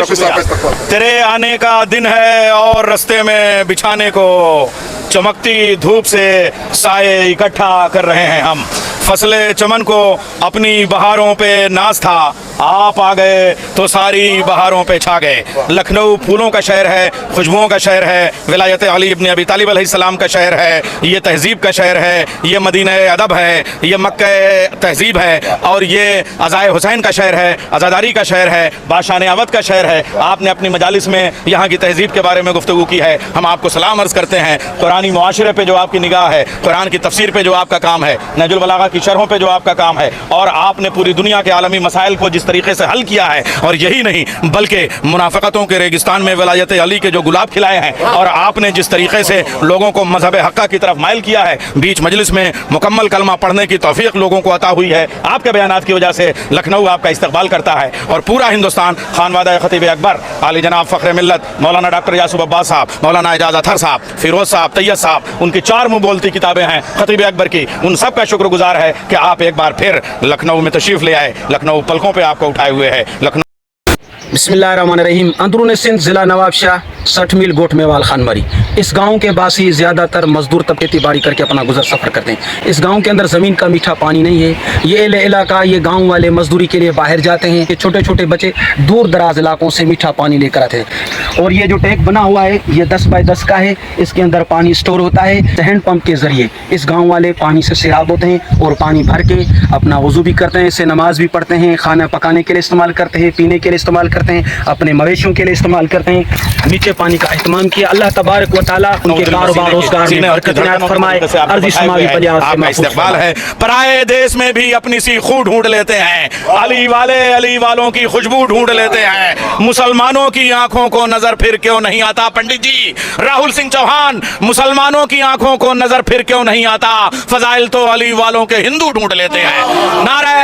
तेरे आने का दिन है और रास्ते में बिछाने को चमकती धूप से साए इकट्ठा कर रहे हैं हम। फसले चमन को अपनी बहारों पे नाज था, आप आ गए तो सारी बहारों पे छा गए। लखनऊ फूलों का शहर है, खुशबुओं का शहर है, विलायत अली इब्न अबी तालिब अलैहिस्सलाम का शहर है, ये तहजीब का शहर है, ये मदीना अदब है, ये मक्का तहजीब है, और ये अज़ाए हुसैन का शहर है, आज़ादारी का शहर है, बादशाह अवध का शहर है। आपने अपनी मजालिस में यहाँ की तहजीब के बारे में गुफ्तगू की है, हम आपको सलाम अर्ज़ करते हैं। कुरानी मुआशरे पे जो आपकी निगाह है, कुरान की तफसीर पे जो आपका काम है, नहजुल बलागा की शरहों पे जो आपका काम है, और आपने पूरी दुनिया के आलमी मसाइल को जिस तरीके से हल किया है, और यही नहीं बल्कि मुनाफिकतों के रेगिस्तान में विलायत अली के जो गुलाब खिलाए हैं, और आपने जिस तरीके से लोगों को मजहब हक्का की तरफ माइल किया है, बीच मजलिस में मुकम्मल कलमा पढ़ने की तौफीक लोगों को अता हुई है। आपके बयानात की वजह से लखनऊ आपका इस्तकबाल करता है, और पूरा हिंदुस्तान खानवादा खतीब अकबर आली जनाब फ़ख्र मिल्लत मौलाना डॉक्टर यासूब अब्बास साहब, मौलाना एजाज अतहर साहब, फिरोज साहब, तैयब साहब, उनकी 4 मुँह बोलती किताबें हैं खतीब अकबर की, उन सब का शुक्रगुजार है कि आप एक बार फिर लखनऊ में तशरीफ़ ले आए। लखनऊ पलकों पे आपको उठाए हुए है। लखनऊ बिस्मिल्लाहिर्रहमानिर्रहीम। अंदरून सिंध ज़िला नवाबशाह 60 मील गोट मेवाल खानमरी। इस गांव के बासी ज़्यादातर मजदूर तबके बाड़ी करके अपना गुजर सफ़र करते हैं। इस गांव के अंदर ज़मीन का मीठा पानी नहीं है। ये इलाका, ये गांव वाले मजदूरी के लिए बाहर जाते हैं। ये छोटे छोटे बच्चे दूर दराज इलाकों से मीठा पानी लेकर आते हैं। और ये जो टैंक बना हुआ है, ये 10 बाई 10 का है। इसके अंदर पानी स्टोर होता है। हैंड पंप के ज़रिए इस गाँव वाले पानी से सैराब होते हैं और पानी भर के अपना वज़ू भी करते हैं, इससे नमाज भी पढ़ते हैं, खाना पकाने के लिए इस्तेमाल करते हैं, पीने के लिए इस्तेमाल करते हैं, अपने मवेशियों के लिए इस्तेमाल करते हैं। मीठे पानी का इस्तेमाल किया। अल्लाह तबारक व तआला उनके कारोबार रोजगार में बरकत इनायत फरमाए। अर्ज़ी समावी बलियात से आपका इस्तकबाल है। पराए देश में भी अपनी सी खू ढूंढ लेते हैं, अली वाले अली वालों की खुशबू ढूंढ लेते हैं। मुसलमानों की आंखों को नजर फिर क्यों नहीं आता? पंडित जी राहुल सिंह चौहान, मुसलमानों की आंखों को नजर फिर क्यों नहीं आता? फजाइल तो अली वालों के हिंदू ढूंढ लेते हैं। नारे